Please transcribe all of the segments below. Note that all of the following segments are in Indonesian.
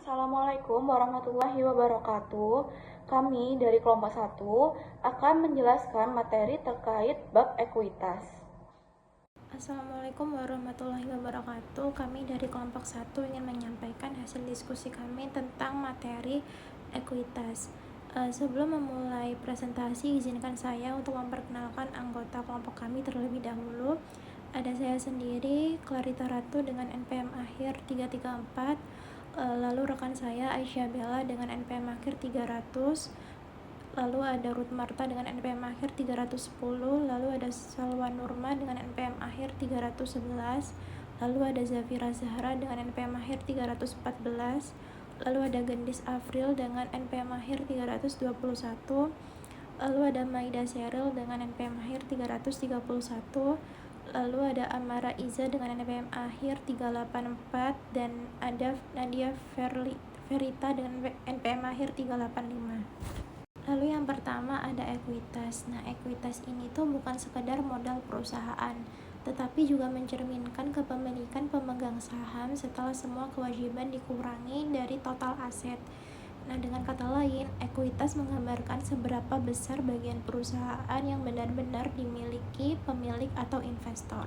Assalamualaikum warahmatullahi wabarakatuh. Kami dari kelompok 1 akan menjelaskan materi terkait bab ekuitas. Assalamualaikum warahmatullahi wabarakatuh. Kami dari kelompok 1 ingin menyampaikan hasil diskusi kami tentang materi ekuitas. Sebelum memulai presentasi, izinkan saya untuk memperkenalkan anggota kelompok kami terlebih dahulu. Ada saya sendiri, Clarita Ratu dengan NPM akhir 334, lalu rekan saya Aisyah Bella dengan NPM akhir 300, lalu ada Ruth Marta dengan NPM akhir 310, lalu ada Salwa Nurma dengan NPM akhir 311, lalu ada Zafira Zahra dengan NPM akhir 314, lalu ada Gendis Afril dengan NPM akhir 321, lalu ada Maida Sheryl dengan NPM akhir 331, lalu ada Amara Iza dengan NPM akhir 384, dan ada Nadia Verita dengan NPM akhir 385. Lalu yang pertama ada ekuitas. Nah, ekuitas ini tuh bukan sekedar modal perusahaan, tetapi juga mencerminkan kepemilikan pemegang saham setelah semua kewajiban dikurangi dari total aset. Nah, dengan kata lain, ekuitas menggambarkan seberapa besar bagian perusahaan yang benar-benar dimiliki pemilik atau investor.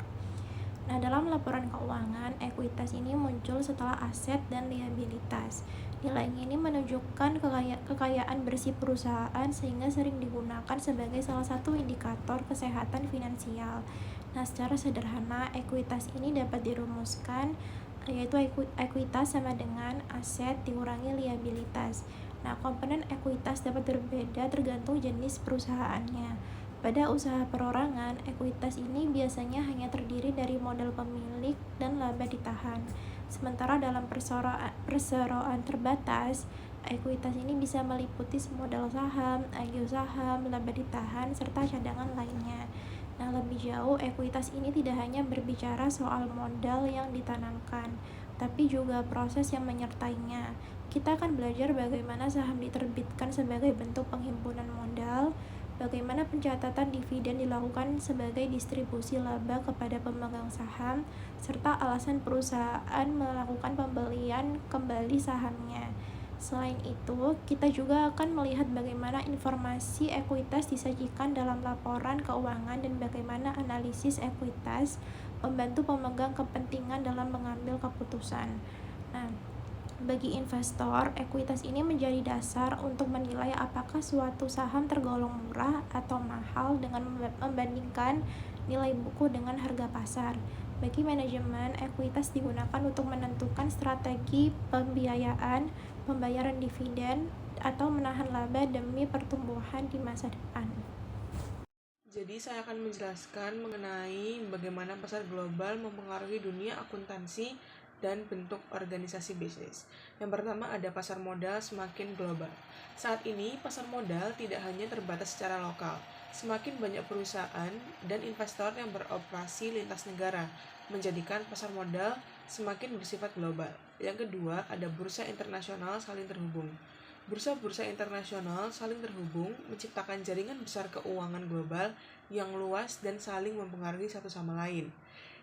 Nah, dalam laporan keuangan, ekuitas ini muncul setelah aset dan liabilitas. Nilai ini menunjukkan kekayaan bersih perusahaan sehingga sering digunakan sebagai salah satu indikator kesehatan finansial. Nah, secara sederhana, ekuitas ini dapat dirumuskan yaitu ekuitas sama dengan aset dikurangi liabilitas. Nah, komponen ekuitas dapat berbeda tergantung jenis perusahaannya. Pada usaha perorangan, ekuitas ini biasanya hanya terdiri dari modal pemilik dan laba ditahan. Sementara dalam perseroan terbatas, ekuitas ini bisa meliputi modal saham, agio saham, laba ditahan, serta cadangan lainnya. Nah, lebih jauh, ekuitas ini tidak hanya berbicara soal modal yang ditanamkan, tapi juga proses yang menyertainya. Kita akan belajar bagaimana saham diterbitkan sebagai bentuk penghimpunan modal, bagaimana pencatatan dividen dilakukan sebagai distribusi laba kepada pemegang saham, serta alasan perusahaan melakukan pembelian kembali sahamnya. Selain itu, kita juga akan melihat bagaimana informasi ekuitas disajikan dalam laporan keuangan dan bagaimana analisis ekuitas membantu pemegang kepentingan dalam mengambil keputusan. Nah, bagi investor, ekuitas ini menjadi dasar untuk menilai apakah suatu saham tergolong murah atau mahal dengan membandingkan nilai buku dengan harga pasar. Bagi manajemen, ekuitas digunakan untuk menentukan strategi pembiayaan, pembayaran dividen, atau menahan laba demi pertumbuhan di masa depan. Jadi saya akan menjelaskan mengenai bagaimana pasar global mempengaruhi dunia akuntansi dan bentuk organisasi bisnis. Yang pertama ada pasar modal semakin global. Saat ini pasar modal tidak hanya terbatas secara lokal. Semakin banyak perusahaan dan investor yang beroperasi lintas negara, menjadikan pasar modal semakin bersifat global. Yang kedua ada bursa internasional saling terhubung. Bursa-bursa internasional saling terhubung menciptakan jaringan besar keuangan global yang luas dan saling mempengaruhi satu sama lain.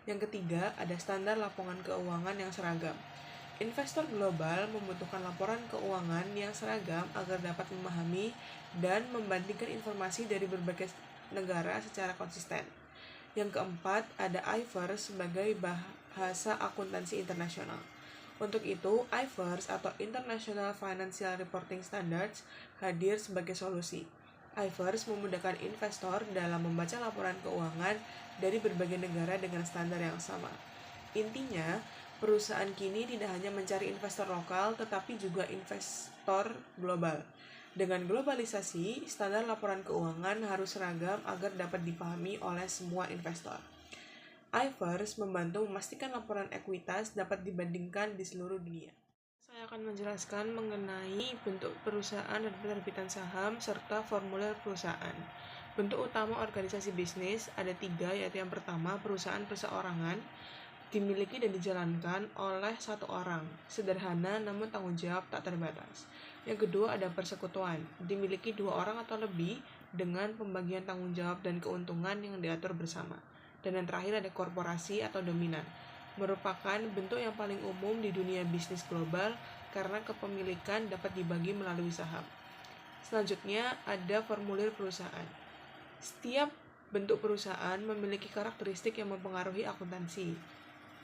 Yang ketiga, ada standar laporan keuangan yang seragam. Investor global membutuhkan laporan keuangan yang seragam agar dapat memahami dan membandingkan informasi dari berbagai negara secara konsisten. Yang keempat, ada IFRS sebagai bahasa akuntansi internasional. Untuk itu, IFRS atau International Financial Reporting Standards hadir sebagai solusi. IFRS memudahkan investor dalam membaca laporan keuangan dari berbagai negara dengan standar yang sama. Intinya, perusahaan kini tidak hanya mencari investor lokal, tetapi juga investor global. Dengan globalisasi, standar laporan keuangan harus seragam agar dapat dipahami oleh semua investor. IFRS membantu memastikan laporan ekuitas dapat dibandingkan di seluruh dunia. Saya akan menjelaskan mengenai bentuk perusahaan dan penerbitan saham serta formulir perusahaan. Bentuk utama organisasi bisnis ada 3, yaitu yang pertama perusahaan perseorangan, dimiliki dan dijalankan oleh satu orang, sederhana namun tanggung jawab tak terbatas. Yang kedua ada persekutuan, dimiliki 2 orang atau lebih dengan pembagian tanggung jawab dan keuntungan yang diatur bersama. Dan yang terakhir ada korporasi atau dominan, merupakan bentuk yang paling umum di dunia bisnis global karena kepemilikan dapat dibagi melalui saham. Selanjutnya ada formulir perusahaan. Setiap bentuk perusahaan memiliki karakteristik yang mempengaruhi akuntansi.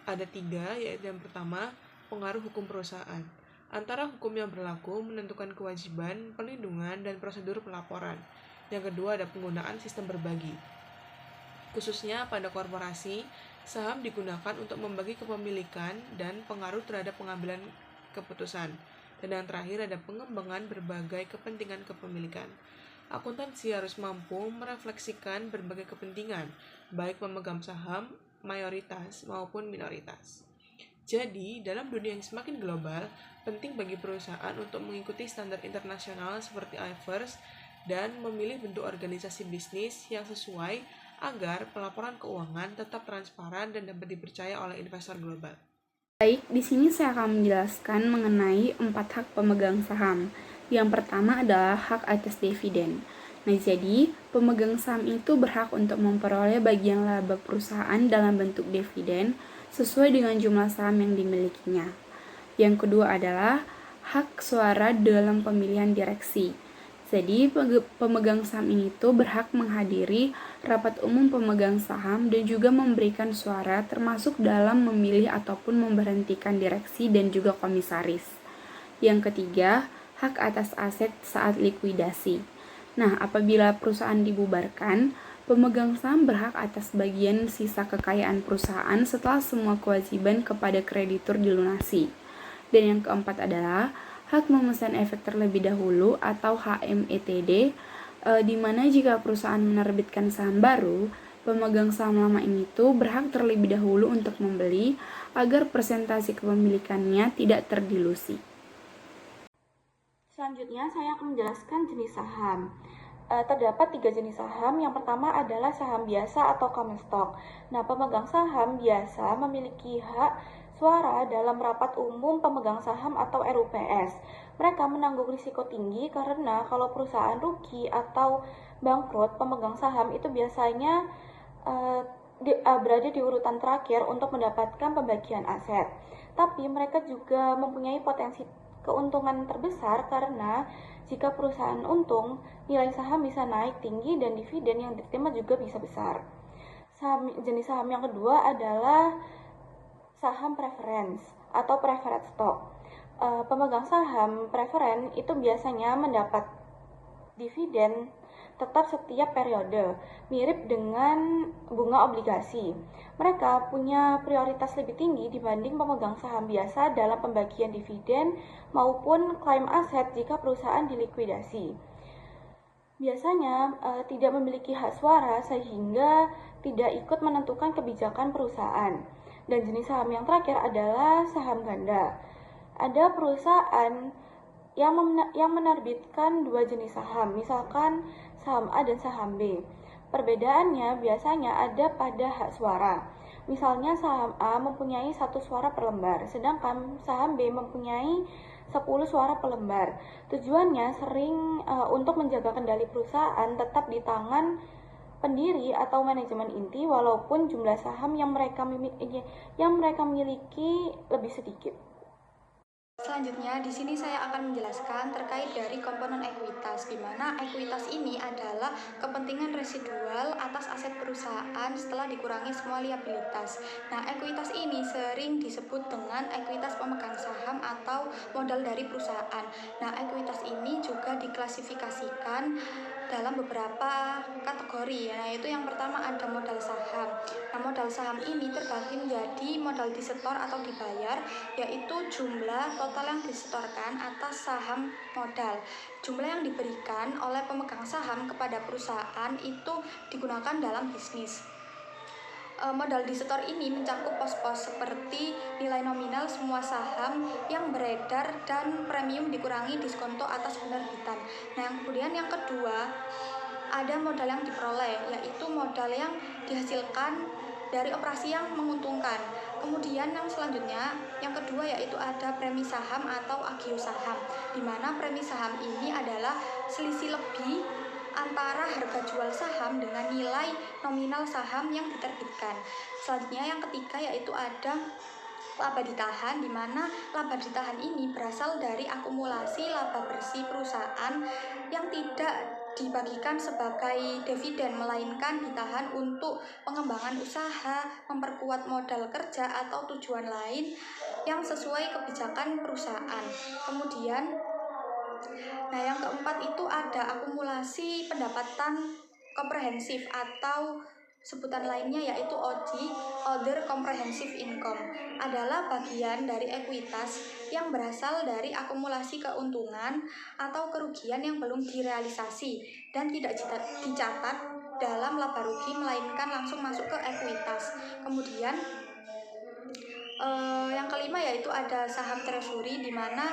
Ada 3, yaitu yang pertama, pengaruh hukum perusahaan. Antara hukum yang berlaku menentukan kewajiban, perlindungan, dan prosedur pelaporan. Yang kedua ada penggunaan sistem berbagi. Khususnya pada korporasi, saham digunakan untuk membagi kepemilikan dan pengaruh terhadap pengambilan keputusan. Dan yang terakhir ada pengembangan berbagai kepentingan kepemilikan. Akuntansi harus mampu merefleksikan berbagai kepentingan, baik pemegang saham, mayoritas, maupun minoritas. Jadi, dalam dunia yang semakin global, penting bagi perusahaan untuk mengikuti standar internasional seperti IFRS dan memilih bentuk organisasi bisnis yang sesuai agar pelaporan keuangan tetap transparan dan dapat dipercaya oleh investor global. Baik, di sini saya akan menjelaskan mengenai 4 hak pemegang saham. Yang pertama adalah hak atas dividen. Nah, jadi pemegang saham itu berhak untuk memperoleh bagian laba perusahaan dalam bentuk dividen sesuai dengan jumlah saham yang dimilikinya. Yang kedua adalah hak suara dalam pemilihan direksi. Jadi, pemegang saham ini tuh berhak menghadiri rapat umum pemegang saham dan juga memberikan suara termasuk dalam memilih ataupun memberhentikan direksi dan juga komisaris. Yang ketiga, hak atas aset saat likuidasi. Nah, apabila perusahaan dibubarkan, pemegang saham berhak atas bagian sisa kekayaan perusahaan setelah semua kewajiban kepada kreditur dilunasi. Dan yang keempat adalah hak memesan efek terlebih dahulu atau HMETD, di mana jika perusahaan menerbitkan saham baru, pemegang saham lama ini tuh berhak terlebih dahulu untuk membeli agar persentase kepemilikannya tidak terdilusi. Selanjutnya saya akan menjelaskan jenis saham. Terdapat 3 jenis saham. Yang pertama adalah saham biasa atau common stock. Nah, pemegang saham biasa memiliki hak suara dalam rapat umum pemegang saham atau RUPS. Mereka menanggung risiko tinggi karena kalau perusahaan rugi atau bangkrut, pemegang saham itu biasanya berada di urutan terakhir untuk mendapatkan pembagian aset. Tapi mereka juga mempunyai potensi keuntungan terbesar karena jika perusahaan untung, nilai saham bisa naik tinggi dan dividen yang diterima juga bisa besar. Jenis saham yang kedua adalah saham preference atau preferred stock. Pemegang saham preferen itu biasanya mendapat dividen tetap setiap periode, mirip dengan bunga obligasi. Mereka punya prioritas lebih tinggi dibanding pemegang saham biasa dalam pembagian dividen maupun klaim aset jika perusahaan dilikuidasi. Biasanya tidak memiliki hak suara sehingga tidak ikut menentukan kebijakan perusahaan. Dan jenis saham yang terakhir adalah saham ganda. Ada perusahaan yang menerbitkan 2 jenis saham, misalkan saham A dan saham B. Perbedaannya biasanya ada pada hak suara. Misalnya saham A mempunyai 1 suara per lembar, sedangkan saham B mempunyai 10 suara per lembar. Tujuannya sering untuk menjaga kendali perusahaan tetap di tangan pendiri atau manajemen inti walaupun jumlah saham yang mereka miliki lebih sedikit. Selanjutnya, di sini saya akan menjelaskan terkait dari komponen ekuitas, di mana ekuitas ini adalah kepentingan residual atas aset perusahaan setelah dikurangi semua liabilitas. Nah, ekuitas ini sering disebut dengan ekuitas pemegang saham atau modal dari perusahaan. Nah, ekuitas ini juga diklasifikasikan dalam beberapa kategori. Nah, itu yang pertama ada modal saham. Nah, modal saham ini terbagi menjadi modal disetor atau dibayar, yaitu jumlah total yang disetorkan atas saham modal. Jumlah yang diberikan oleh pemegang saham kepada perusahaan itu digunakan dalam bisnis. Modal disetor ini mencakup pos-pos seperti nilai nominal semua saham yang beredar dan premium dikurangi diskonto atas penerbitan. Nah, kemudian yang kedua ada modal yang diperoleh, yaitu modal yang dihasilkan dari operasi yang menguntungkan. Kemudian yang selanjutnya, yang kedua yaitu ada premi saham atau agio saham, di mana premi saham ini adalah selisih lebih antara harga jual saham dengan nilai nominal saham yang diterbitkan. Selanjutnya yang ketiga yaitu ada laba ditahan, di mana laba ditahan ini berasal dari akumulasi laba bersih perusahaan yang tidak dibagikan sebagai dividen, melainkan ditahan untuk pengembangan usaha, memperkuat modal kerja, atau tujuan lain yang sesuai kebijakan perusahaan. Kemudian, nah yang keempat itu ada akumulasi pendapatan komprehensif atau sebutan lainnya yaitu OCI, Other Comprehensive Income, adalah bagian dari ekuitas yang berasal dari akumulasi keuntungan atau kerugian yang belum direalisasi dan tidak dicatat dalam laba rugi, melainkan langsung masuk ke ekuitas. Kemudian yang kelima yaitu ada saham treasury, di mana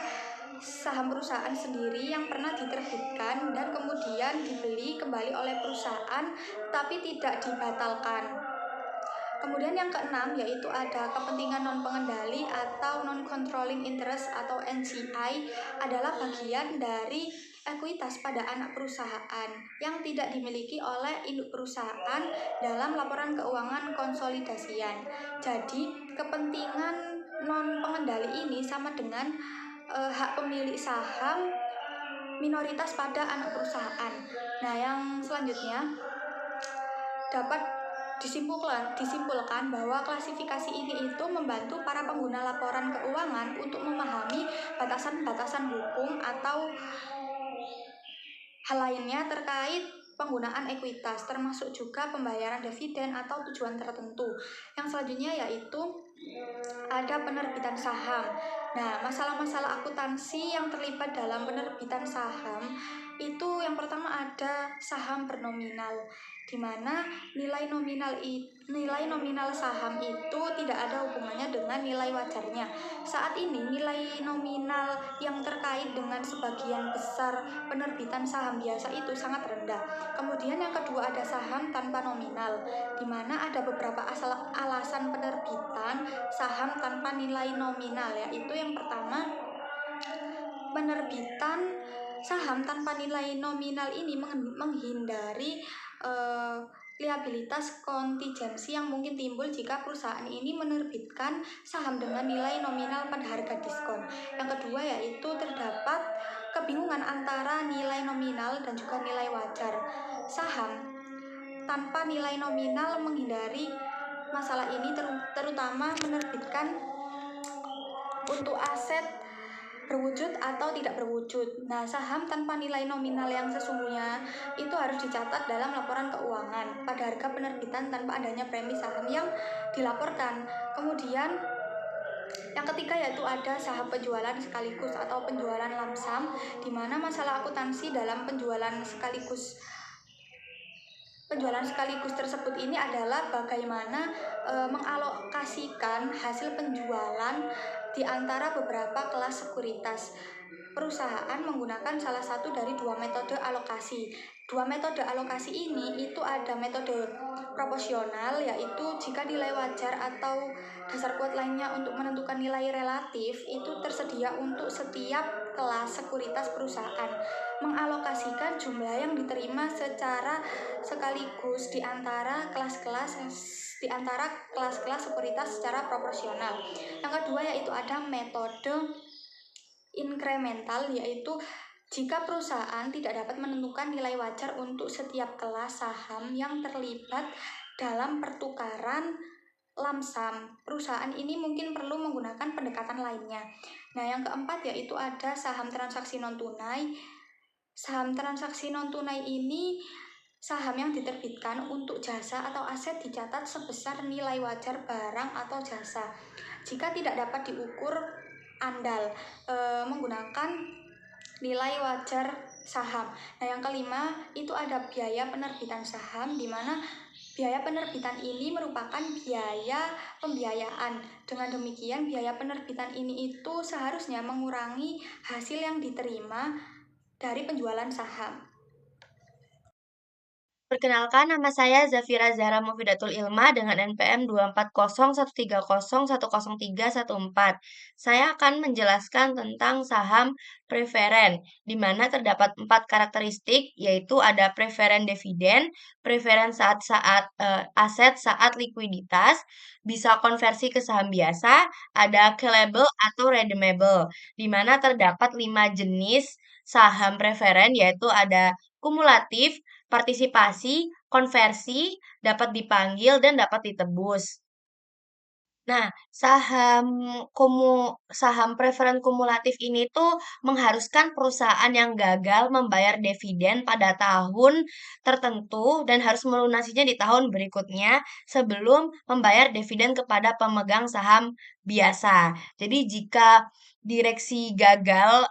saham perusahaan sendiri yang pernah diterbitkan dan kemudian dibeli kembali oleh perusahaan tapi tidak dibatalkan. Kemudian yang keenam yaitu ada kepentingan non pengendali atau non controlling interest atau NCI, adalah bagian dari ekuitas pada anak perusahaan yang tidak dimiliki oleh induk perusahaan dalam laporan keuangan konsolidasian. Jadi kepentingan non pengendali ini sama dengan hak pemilik saham minoritas pada anak perusahaan. Nah, yang selanjutnya dapat disimpulkan bahwa klasifikasi ini itu membantu para pengguna laporan keuangan untuk memahami batasan-batasan hukum atau hal lainnya terkait penggunaan ekuitas, termasuk juga pembayaran dividen atau tujuan tertentu. Yang selanjutnya yaitu ada penerbitan saham. Nah, masalah-masalah akuntansi yang terlibat dalam penerbitan saham itu yang pertama ada saham bernominal, di mana nilai nominal saham itu tidak ada hubungannya dengan nilai wajarnya. Saat ini nilai nominal yang terkait dengan sebagian besar penerbitan saham biasa itu sangat rendah. Kemudian yang kedua ada saham tanpa nominal, di mana ada beberapa alasan penerbitan saham tanpa nilai nominal, yaitu yang pertama, penerbitan saham tanpa nilai nominal ini menghindari liabilitas kontingensi yang mungkin timbul jika perusahaan ini menerbitkan saham dengan nilai nominal pada harga diskon. Yang kedua yaitu terdapat kebingungan antara nilai nominal dan juga nilai wajar. Saham tanpa nilai nominal menghindari masalah ini, terutama menerbitkan untuk aset berwujud atau tidak berwujud. Nah, saham tanpa nilai nominal yang sesungguhnya itu harus dicatat dalam laporan keuangan pada harga penerbitan tanpa adanya premi saham yang dilaporkan. Kemudian yang ketiga yaitu ada saham penjualan sekaligus atau penjualan lamsam, di mana masalah akuntansi dalam penjualan sekaligus tersebut ini adalah bagaimana mengalokasikan hasil penjualan di antara beberapa kelas sekuritas. Perusahaan menggunakan salah satu dari dua metode alokasi. Dua metode alokasi ini itu ada metode proporsional, yaitu jika nilai wajar atau dasar kuat lainnya untuk menentukan nilai relatif itu tersedia untuk setiap kelas sekuritas perusahaan, mengalokasikan jumlah yang diterima secara sekaligus di antara kelas-kelas sekuritas secara proporsional. Yang kedua yaitu ada metode inkremental, yaitu jika perusahaan tidak dapat menentukan nilai wajar untuk setiap kelas saham yang terlibat dalam pertukaran lamsam, perusahaan ini mungkin perlu menggunakan pendekatan lainnya. Nah, yang keempat yaitu ada saham transaksi non-tunai. Saham transaksi non-tunai ini saham yang diterbitkan untuk jasa atau aset dicatat sebesar nilai wajar barang atau jasa. Jika tidak dapat diukur andal menggunakan nilai wajar saham. Nah, yang kelima itu ada biaya penerbitan saham, di mana biaya penerbitan ini merupakan biaya pembiayaan. Dengan demikian, biaya penerbitan ini itu seharusnya mengurangi hasil yang diterima dari penjualan saham. Perkenalkan, nama saya Zafira Zahra Mufidatul Ilma dengan NPM 24013010314. Saya akan menjelaskan tentang saham preferen, di mana terdapat 4 karakteristik, yaitu ada preferen dividen, preferen aset saat likuiditas, bisa konversi ke saham biasa, ada callable atau redeemable, di mana terdapat 5 jenis saham preferen, yaitu ada kumulatif, partisipasi, konversi, dapat dipanggil, dan dapat ditebus. Nah, saham preferen kumulatif ini tuh mengharuskan perusahaan yang gagal membayar dividen pada tahun tertentu dan harus melunasinya di tahun berikutnya sebelum membayar dividen kepada pemegang saham biasa. Jadi jika direksi gagal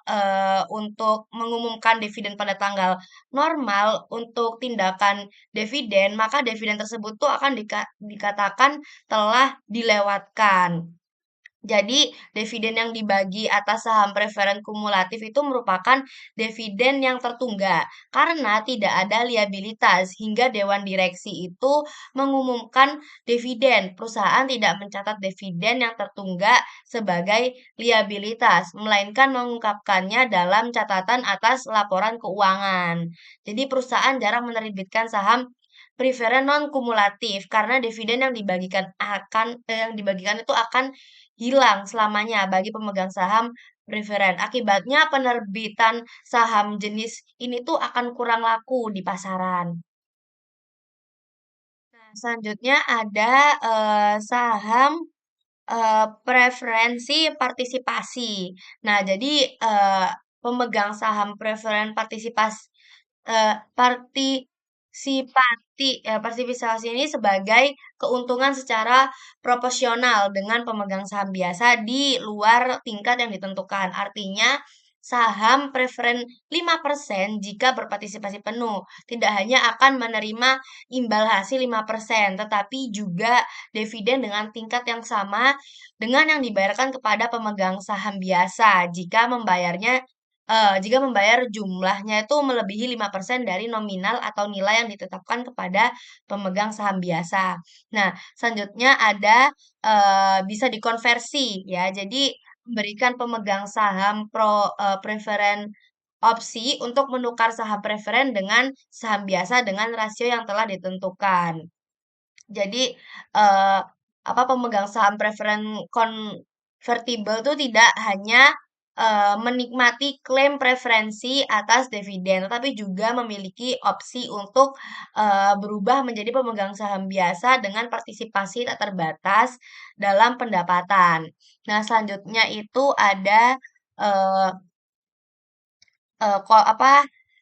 untuk mengumumkan dividen pada tanggal normal untuk tindakan dividen, maka dividen tersebut tuh akan dikatakan telah dilewatkan. Jadi, dividen yang dibagi atas saham preferen kumulatif itu merupakan dividen yang tertunggak karena tidak ada liabilitas hingga dewan direksi itu mengumumkan dividen. Perusahaan tidak mencatat dividen yang tertunggak sebagai liabilitas, melainkan mengungkapkannya dalam catatan atas laporan keuangan. Jadi, perusahaan jarang menerbitkan saham preferen non kumulatif karena dividen yang dibagikan itu akan hilang selamanya bagi pemegang saham preferen. Akibatnya penerbitan saham jenis ini tuh akan kurang laku di pasaran. Nah, selanjutnya ada saham preferensi partisipasi. Nah, jadi pemegang saham preferen partisipasi ini sebagai keuntungan secara proporsional dengan pemegang saham biasa di luar tingkat yang ditentukan. Artinya, saham preferen 5% jika berpartisipasi penuh. Tidak hanya akan menerima imbal hasil 5%, tetapi juga dividen dengan tingkat yang sama dengan yang dibayarkan kepada pemegang saham biasa jika membayar jumlahnya itu melebihi 5% dari nominal atau nilai yang ditetapkan kepada pemegang saham biasa. Nah, selanjutnya ada bisa dikonversi ya. Jadi memberikan pemegang saham preferen opsi untuk menukar saham preferen dengan saham biasa dengan rasio yang telah ditentukan. Jadi pemegang saham preferen convertible itu tidak hanya menikmati klaim preferensi atas dividen, tetapi juga memiliki opsi untuk berubah menjadi pemegang saham biasa dengan partisipasi tak terbatas dalam pendapatan. Nah, selanjutnya itu ada eh,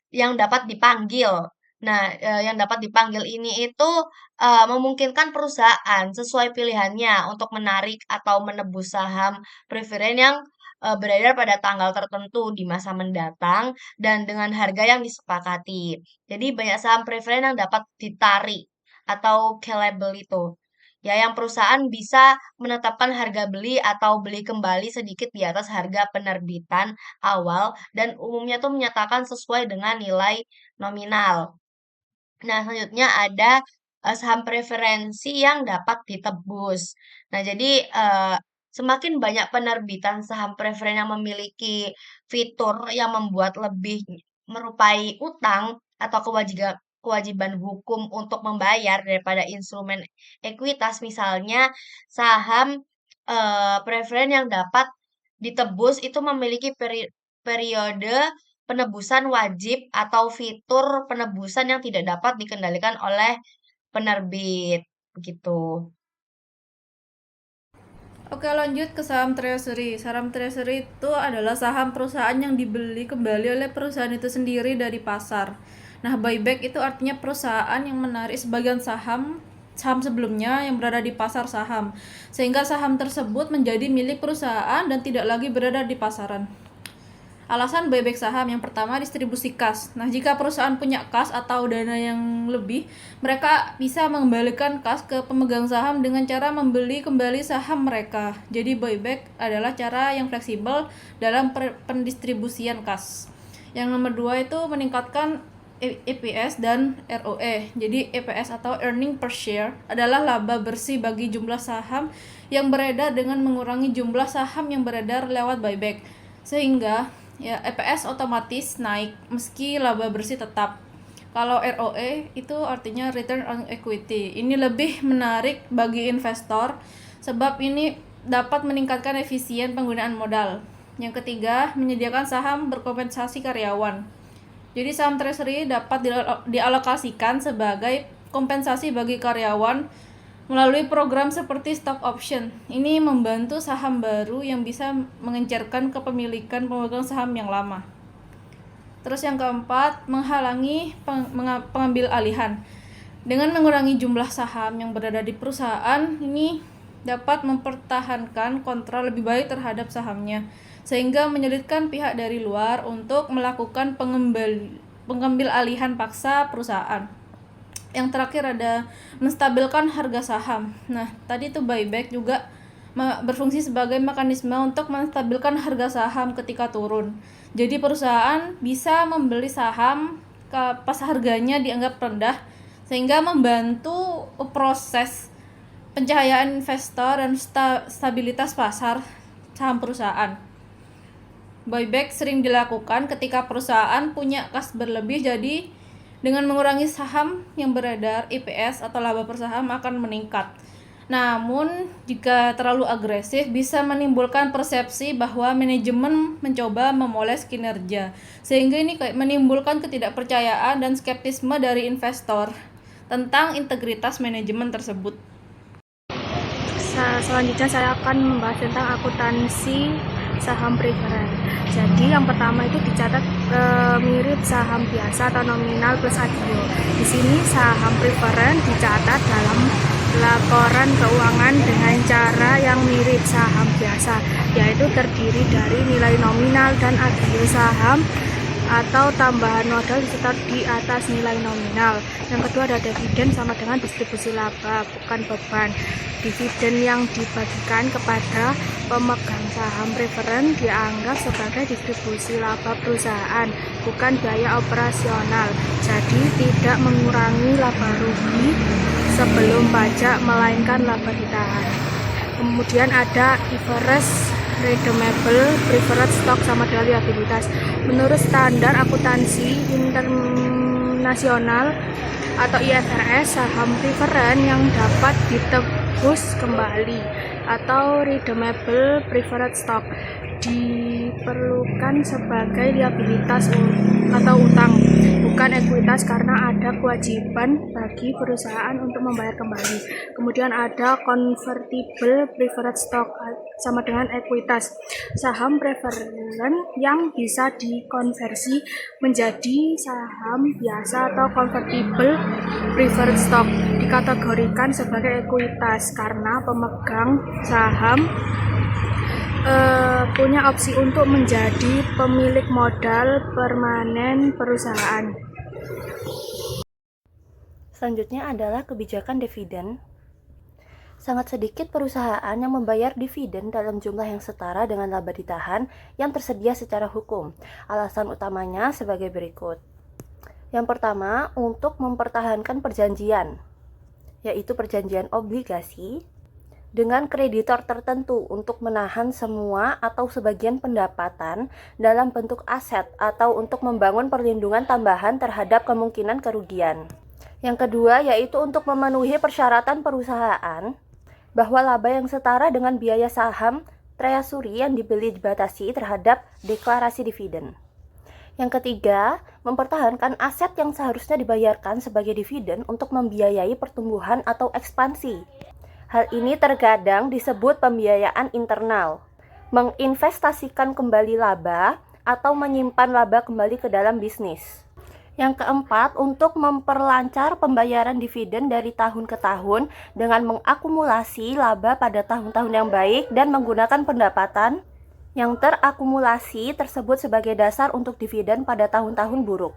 yang dapat dipanggil. Nah, yang dapat dipanggil ini itu memungkinkan perusahaan sesuai pilihannya untuk menarik atau menebus saham preferen yang beredar pada tanggal tertentu di masa mendatang dan dengan harga yang disepakati. Jadi banyak saham preferen yang dapat ditarik atau callable itu. Ya, yang perusahaan bisa menetapkan harga beli atau beli kembali sedikit di atas harga penerbitan awal dan umumnya tuh menyatakan sesuai dengan nilai nominal. Nah, selanjutnya ada saham preferensi yang dapat ditebus. Nah, jadi semakin banyak penerbitan saham preferen yang memiliki fitur yang membuat lebih merupai utang atau kewajiban hukum untuk membayar daripada instrumen ekuitas, misalnya saham preferen yang dapat ditebus itu memiliki periode penebusan wajib atau fitur penebusan yang tidak dapat dikendalikan oleh penerbit, begitu. Oke, lanjut ke saham treasury. Saham treasury itu adalah saham perusahaan yang dibeli kembali oleh perusahaan itu sendiri dari pasar. Nah, buyback itu artinya perusahaan yang menarik sebagian saham sebelumnya yang berada di pasar saham, sehingga saham tersebut menjadi milik perusahaan dan tidak lagi berada di pasaran. Alasan buyback saham yang pertama, distribusi kas. Nah, jika perusahaan punya kas atau dana yang lebih, mereka bisa mengembalikan kas ke pemegang saham dengan cara membeli kembali saham mereka. Jadi buyback adalah cara yang fleksibel dalam pendistribusian kas. Yang nomor 2 itu meningkatkan EPS dan ROE. Jadi EPS atau earning per share adalah laba bersih bagi jumlah saham yang beredar dengan mengurangi jumlah saham yang beredar lewat buyback. Sehingga ya EPS otomatis naik meski laba bersih tetap. Kalau ROE itu artinya return on equity. Ini lebih menarik bagi investor sebab ini dapat meningkatkan efisien penggunaan modal. Yang ketiga, menyediakan saham berkompensasi karyawan. Jadi saham treasury dapat dialokasikan sebagai kompensasi bagi karyawan melalui program seperti stock option. Ini membantu saham baru yang bisa mengencarkan kepemilikan pemegang saham yang lama. Terus yang keempat, menghalangi pengambil alihan. Dengan mengurangi jumlah saham yang berada di perusahaan, ini dapat mempertahankan kontrol lebih baik terhadap sahamnya, sehingga menyulitkan pihak dari luar untuk melakukan pengambil alihan paksa perusahaan. Yang terakhir ada menstabilkan harga saham. Nah, tadi itu buyback juga berfungsi sebagai mekanisme untuk menstabilkan harga saham ketika turun. Jadi perusahaan bisa membeli saham pas harganya dianggap rendah, sehingga membantu proses pencahayaan investor dan stabilitas pasar saham perusahaan. Buyback sering dilakukan ketika perusahaan punya kas berlebih, jadi dengan mengurangi saham yang beredar, EPS atau laba per saham akan meningkat. Namun, jika terlalu agresif bisa menimbulkan persepsi bahwa manajemen mencoba memoles kinerja, sehingga ini menimbulkan ketidakpercayaan dan skeptisme dari investor tentang integritas manajemen tersebut. Selanjutnya saya akan membahas tentang akuntansi saham preferen. Jadi yang pertama itu dicatat mirip saham biasa atau nominal plus adio. Di sini saham preferen dicatat dalam laporan keuangan dengan cara yang mirip saham biasa, yaitu terdiri dari nilai nominal dan adio saham atau tambahan modal disetor di atas nilai nominal. Yang kedua ada dividen sama dengan distribusi laba, bukan beban. Dividen yang dibagikan kepada pemegang saham preferen dianggap sebagai distribusi laba perusahaan, bukan biaya operasional. Jadi tidak mengurangi laba rugi sebelum pajak, melainkan laba ditahan. Kemudian ada IFRS redeemable preferred stock sama dengan liabilitas. Menurut standar akuntansi internasional atau IFRS, saham preferen yang dapat ditebus kembali atau redeemable preferred stock diperlukan sebagai liabilitas atau utang, bukan ekuitas, karena ada kewajiban bagi perusahaan untuk membayar kembali. Kemudian ada convertible preferred stock sama dengan ekuitas, saham preferen yang bisa dikonversi menjadi saham biasa atau convertible preferred stock dikategorikan sebagai ekuitas karena pemegang saham punya opsi untuk menjadi pemilik modal permanen perusahaan. Selanjutnya adalah kebijakan dividen. Sangat sedikit perusahaan yang membayar dividen dalam jumlah yang setara dengan laba ditahan yang tersedia secara hukum. Alasan utamanya sebagai berikut. Yang pertama, untuk mempertahankan perjanjian, yaitu perjanjian obligasi dengan kreditor tertentu untuk menahan semua atau sebagian pendapatan dalam bentuk aset atau untuk membangun perlindungan tambahan terhadap kemungkinan kerugian. Yang kedua, yaitu untuk memenuhi persyaratan perusahaan bahwa laba yang setara dengan biaya saham treasury yang dibeli dibatasi terhadap deklarasi dividen. Yang ketiga, mempertahankan aset yang seharusnya dibayarkan sebagai dividen untuk membiayai pertumbuhan atau ekspansi. Hal ini terkadang disebut pembiayaan internal, menginvestasikan kembali laba atau menyimpan laba kembali ke dalam bisnis. Yang keempat, untuk memperlancar pembayaran dividen dari tahun ke tahun dengan mengakumulasi laba pada tahun-tahun yang baik dan menggunakan pendapatan yang terakumulasi tersebut sebagai dasar untuk dividen pada tahun-tahun buruk.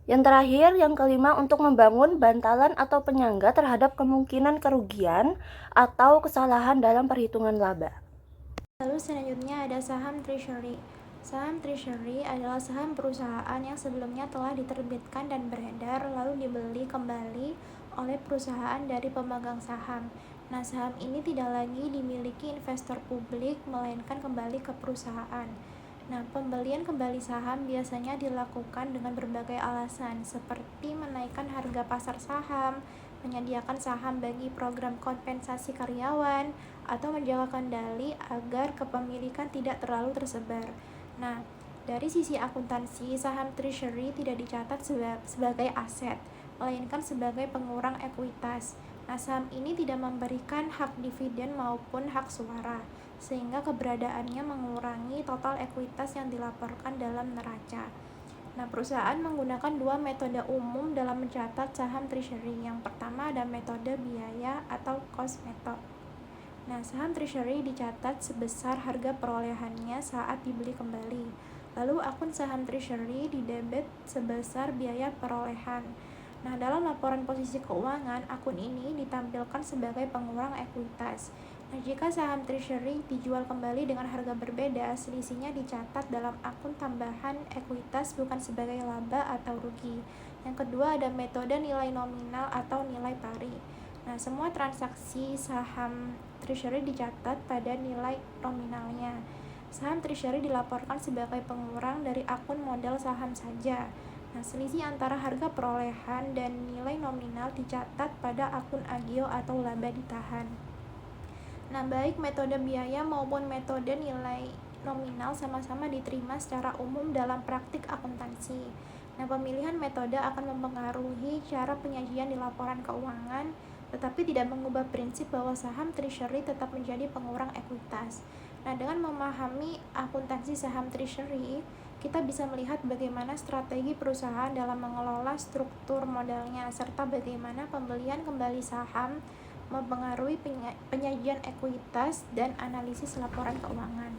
Yang terakhir, yang kelima, untuk membangun bantalan atau penyangga terhadap kemungkinan kerugian atau kesalahan dalam perhitungan laba. Lalu selanjutnya ada saham treasury. Saham treasury adalah saham perusahaan yang sebelumnya telah diterbitkan dan beredar lalu dibeli kembali oleh perusahaan dari pemegang saham. Nah, saham ini tidak lagi dimiliki investor publik melainkan kembali ke perusahaan. Nah, pembelian kembali saham biasanya dilakukan dengan berbagai alasan seperti menaikkan harga pasar saham, menyediakan saham bagi program kompensasi karyawan, atau menjaga kendali agar kepemilikan tidak terlalu tersebar. Nah, dari sisi akuntansi, saham treasury tidak dicatat sebagai aset, melainkan sebagai pengurang ekuitas. Nah, saham ini tidak memberikan hak dividen maupun hak suara, sehingga keberadaannya mengurangi total ekuitas yang dilaporkan dalam neraca. Nah, perusahaan menggunakan dua metode umum dalam mencatat saham treasury. Yang pertama ada metode biaya atau cost method. Nah, saham treasury dicatat sebesar harga perolehannya saat dibeli kembali. Lalu akun saham treasury didebet sebesar biaya perolehan. Nah, dalam laporan posisi keuangan, akun ini ditampilkan sebagai pengurang ekuitas. Nah, jika saham treasury dijual kembali dengan harga berbeda, selisihnya dicatat dalam akun tambahan ekuitas bukan sebagai laba atau rugi. Yang kedua ada metode nilai nominal atau nilai pari. Nah, semua transaksi saham treasury dicatat pada nilai nominalnya. Saham treasury dilaporkan sebagai pengurang dari akun modal saham saja. Nah, selisih antara harga perolehan dan nilai nominal dicatat pada akun agio atau laba ditahan. Nah, baik metode biaya maupun metode nilai nominal sama-sama diterima secara umum dalam praktik akuntansi. Nah, pemilihan metode akan mempengaruhi cara penyajian di laporan keuangan, tetapi tidak mengubah prinsip bahwa saham treasury tetap menjadi pengurang ekuitas. Nah, dengan memahami akuntansi saham treasury, kita bisa melihat bagaimana strategi perusahaan dalam mengelola struktur modalnya, serta bagaimana pembelian kembali saham mempengaruhi penyajian ekuitas dan analisis laporan keuangan.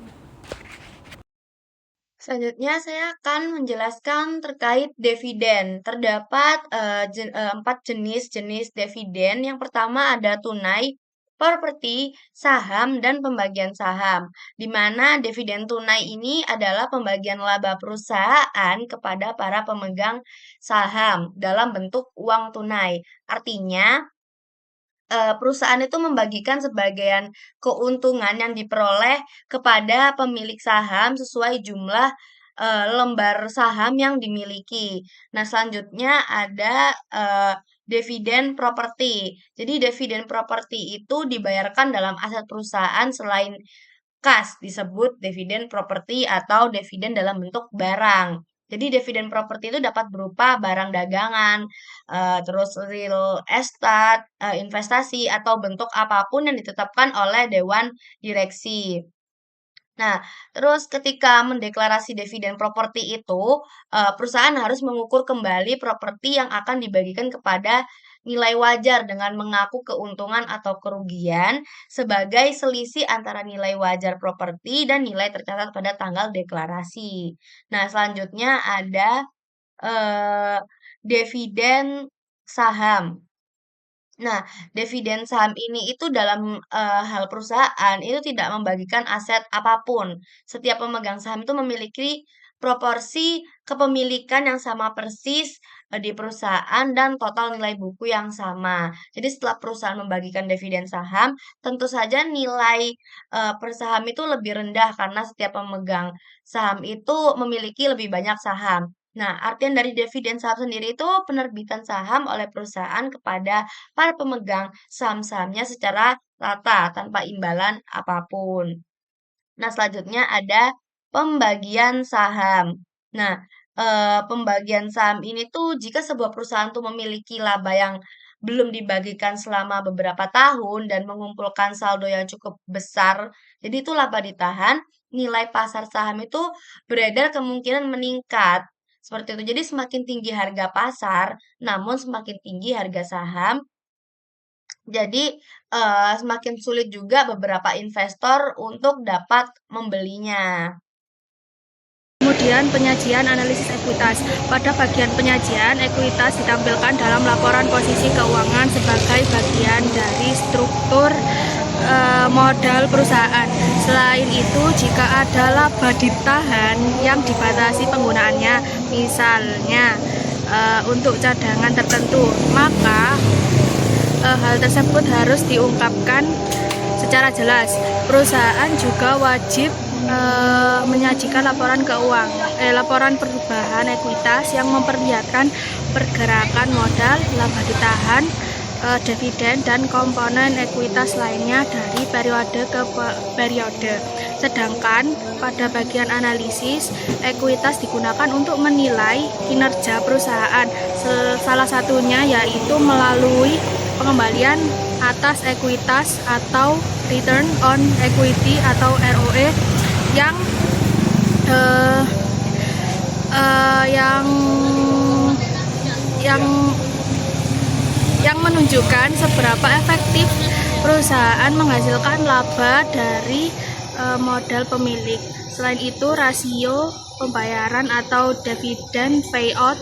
Selanjutnya saya akan menjelaskan terkait dividen. Terdapat 4 jenis dividen. Yang pertama ada tunai, properti, saham, dan pembagian saham. Di mana dividen tunai ini adalah pembagian laba perusahaan kepada para pemegang saham dalam bentuk uang tunai. Artinya, perusahaan itu membagikan sebagian keuntungan yang diperoleh kepada pemilik saham sesuai jumlah lembar saham yang dimiliki. Nah, selanjutnya ada dividen properti. Jadi, dividen properti itu dibayarkan dalam aset perusahaan selain kas, disebut dividen properti atau dividen dalam bentuk barang. Jadi dividen properti itu dapat berupa barang dagangan, terus real estate, investasi, atau bentuk apapun yang ditetapkan oleh Dewan Direksi. Nah, terus ketika mendeklarasi dividen properti itu, perusahaan harus mengukur kembali properti yang akan dibagikan kepada nilai wajar dengan mengaku keuntungan atau kerugian sebagai selisih antara nilai wajar properti dan nilai tercatat pada tanggal deklarasi. Nah, selanjutnya ada dividen saham. Nah, dividen saham ini itu dalam hal perusahaan itu tidak membagikan aset apapun. Setiap pemegang saham itu memiliki proporsi kepemilikan yang sama persis di perusahaan dan total nilai buku yang sama. Jadi setelah perusahaan membagikan dividen saham, tentu saja nilai per saham itu lebih rendah karena setiap pemegang saham itu memiliki lebih banyak saham. Nah, artian dari dividen saham sendiri itu penerbitan saham oleh perusahaan kepada para pemegang saham-sahamnya secara rata tanpa imbalan apapun. Nah, selanjutnya ada pembagian saham. Nah, pembagian saham ini tuh jika sebuah perusahaan tuh memiliki laba yang belum dibagikan selama beberapa tahun dan mengumpulkan saldo yang cukup besar, jadi itu laba ditahan, nilai pasar saham itu beredar kemungkinan meningkat. Seperti itu. Jadi semakin tinggi harga pasar, namun semakin tinggi harga saham. Jadi semakin sulit juga beberapa investor untuk dapat membelinya. Kemudian penyajian analisis ekuitas. Pada bagian penyajian, ekuitas ditampilkan dalam laporan posisi keuangan sebagai bagian dari struktur modal perusahaan. Selain itu, jika ada laba ditahan yang dibatasi penggunaannya, misalnya untuk cadangan tertentu, maka hal tersebut harus diungkapkan secara jelas. Perusahaan juga wajib menyajikan laporan perubahan ekuitas yang memperlihatkan pergerakan modal, laba ditahan, dividen, dan komponen ekuitas lainnya dari periode ke periode. Sedangkan pada bagian analisis, ekuitas digunakan untuk menilai kinerja perusahaan. Salah satunya yaitu melalui pengembalian atas ekuitas atau return on equity atau ROE yang menunjukkan seberapa efektif perusahaan menghasilkan laba dari modal pemilik. Selain itu, rasio pembayaran atau dividen payout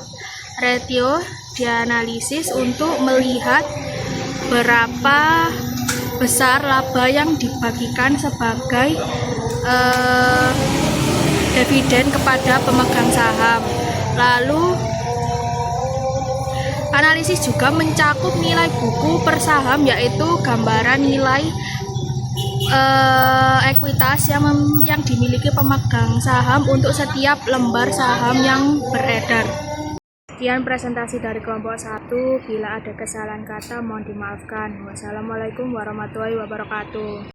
ratio dianalisis untuk melihat berapa besar laba yang dibagikan sebagai dividen kepada pemegang saham. Lalu analisis juga mencakup nilai buku per saham, yaitu gambaran nilai ekuitas yang dimiliki pemegang saham untuk setiap lembar saham yang beredar. Sekian presentasi dari kelompok 1. Bila ada kesalahan kata mohon dimaafkan. Wassalamualaikum warahmatullahi wabarakatuh.